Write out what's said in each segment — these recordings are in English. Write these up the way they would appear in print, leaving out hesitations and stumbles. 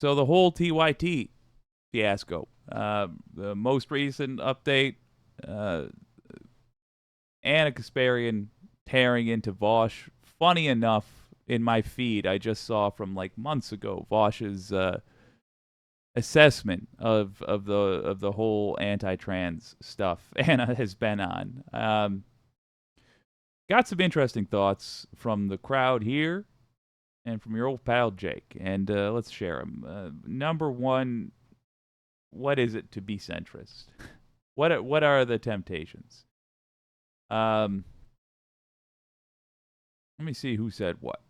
So the whole TYT fiasco, the most recent update, uh, Anna Kasparian tearing into Vaush. Funny enough, in my feed, I just saw from like months ago Vaush's assessment of the whole anti-trans stuff Anna has been on. Got some interesting thoughts from the crowd here and from your old pal Jake, and let's share them. Number one, what is it to be centrist? What are the temptations? Um, Let me see who said what.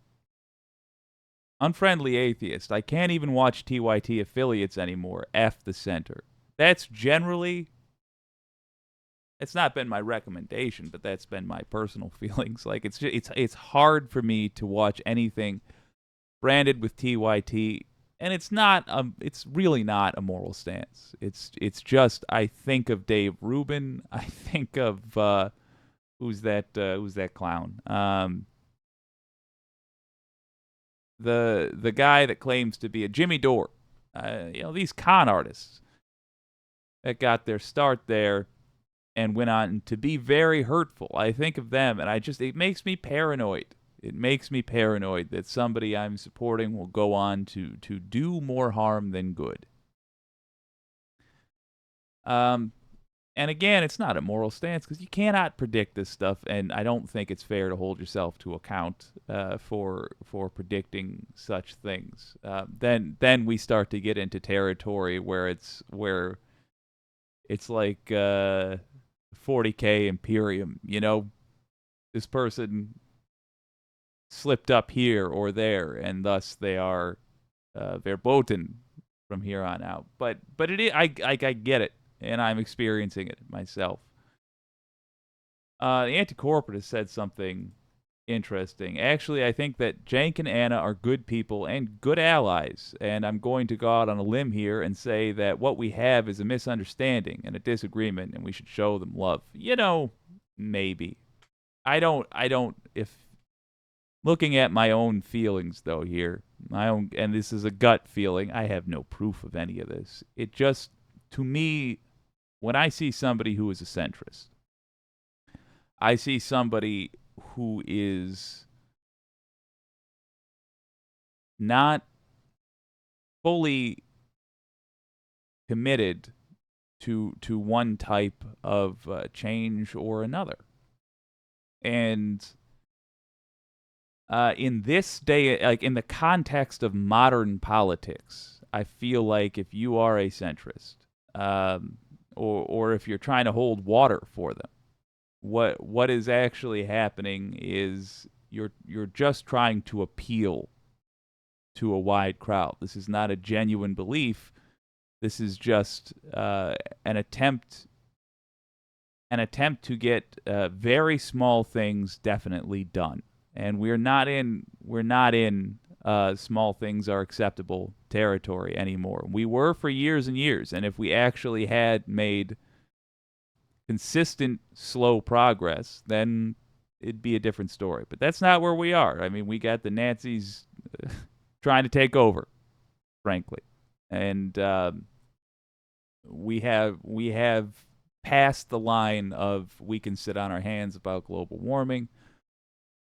Unfriendly atheist. I can't even watch TYT affiliates anymore. F the center. That's generally. It's not been my recommendation, but that's been my personal feelings. Like it's hard for me to watch anything branded with TYT, and it's really not a moral stance. It's just I think of Dave Rubin. I think of who's that clown? The guy that claims to be a Jimmy Dore. These con artists that got their start there and went on to be very hurtful. I think of them, and it makes me paranoid. It makes me paranoid that somebody I'm supporting will go on to do more harm than good. And again, it's not a moral stance because you cannot predict this stuff, and I don't think it's fair to hold yourself to account for predicting such things. Then we start to get into territory where it's like 40K Imperium. This person slipped up here or there, and thus they are verboten from here on out. But it is, I get it, and I'm experiencing it myself. The anti-corporatist said something interesting. Actually, I think that Jank and Anna are good people and good allies, and I'm going to go out on a limb here and say that what we have is a misunderstanding and a disagreement, and we should show them love. Maybe. If looking at my own feelings though here, and this is a gut feeling, I have no proof of any of this. It just, to me, when I see somebody who is a centrist, I see somebody who is not fully committed to one type of change or another. And in this day, like in the context of modern politics, I feel like if you are a centrist, or if you're trying to hold water for them, what is actually happening is you're just trying to appeal to a wide crowd. This is not a genuine belief. This is just an attempt to get very small things definitely done. And we're not in small things are acceptable territory anymore. We were for years and years, and if we actually had made consistent slow progress, then it'd be a different story. But that's not where we are. I mean, we got the Nazis trying to take over, frankly, and we have passed the line of we can sit on our hands about global warming,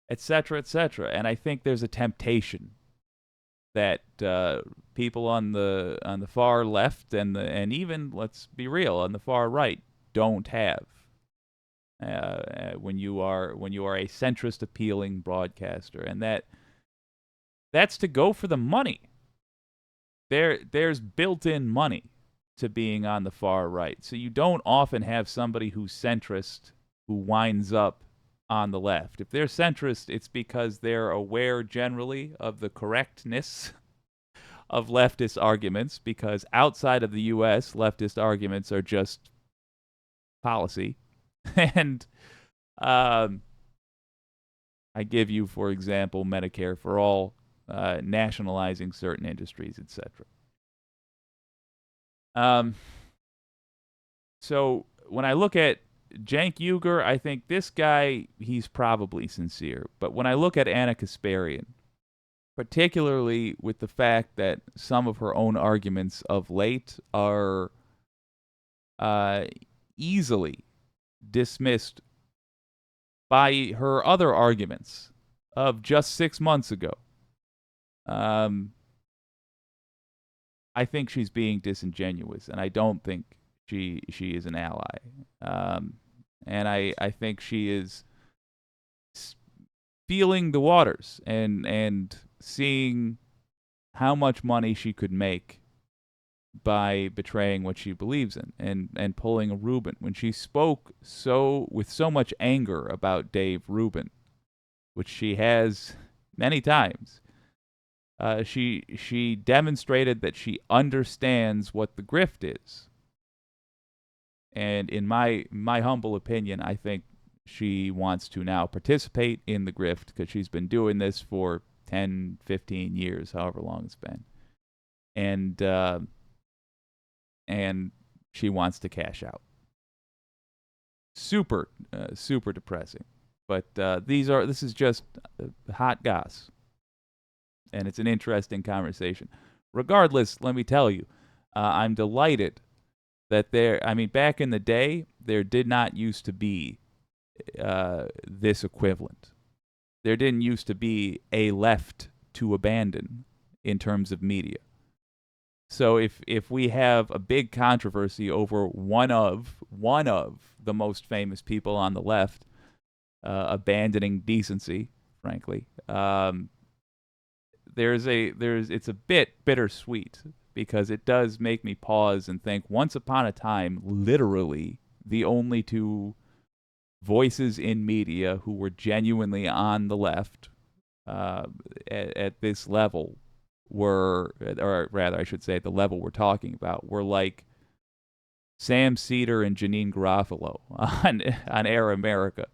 etc., etc. And I think there's a temptation that people on the far left and even, let's be real, on the far right don't have when you are a centrist appealing broadcaster, and that's to go for the money. There's built-in money to being on the far right, so you don't often have somebody who's centrist who winds up on the left. If they're centrist, it's because they're aware generally of the correctness of leftist arguments, because outside of the U.S., leftist arguments are just policy. And I give you, for example, Medicare for all, nationalizing certain industries, etc. So when I look at Cenk Uygur, I think this guy, he's probably sincere. But when I look at Anna Kasparian, particularly with the fact that some of her own arguments of late are uh, easily dismissed by her other arguments of just 6 months ago. I think she's being disingenuous, and I don't think she is an ally. And I think she is feeling the waters and seeing how much money she could make by betraying what she believes in and pulling a Rubin. When she spoke with so much anger about Dave Rubin, which she has many times, she demonstrated that she understands what the grift is. And in my humble opinion, I think she wants to now participate in the grift because she's been doing this for 10, 15 years, however long it's been. And she wants to cash out. Super depressing. But this is just hot goss. And it's an interesting conversation. Regardless, let me tell you, I'm delighted that back in the day, there did not used to be this equivalent. There didn't used to be a left to abandon in terms of media. So if we have a big controversy over one of the most famous people on the left abandoning decency, frankly, it's a bit bittersweet because it does make me pause and think, once upon a time, literally the only two voices in media who were genuinely on the left at this level or rather I should say at the level we're talking about, were like Sam Cedar and Janine Garofalo on Air America.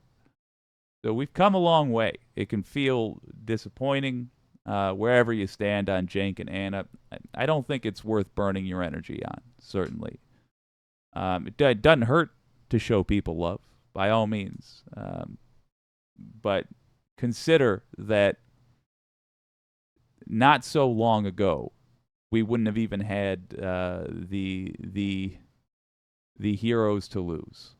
So we've come a long way. It can feel disappointing wherever you stand on Cenk and Anna. I don't think it's worth burning your energy on, certainly. It doesn't hurt to show people love, by all means. But consider that not so long ago, we wouldn't have even had the heroes to lose.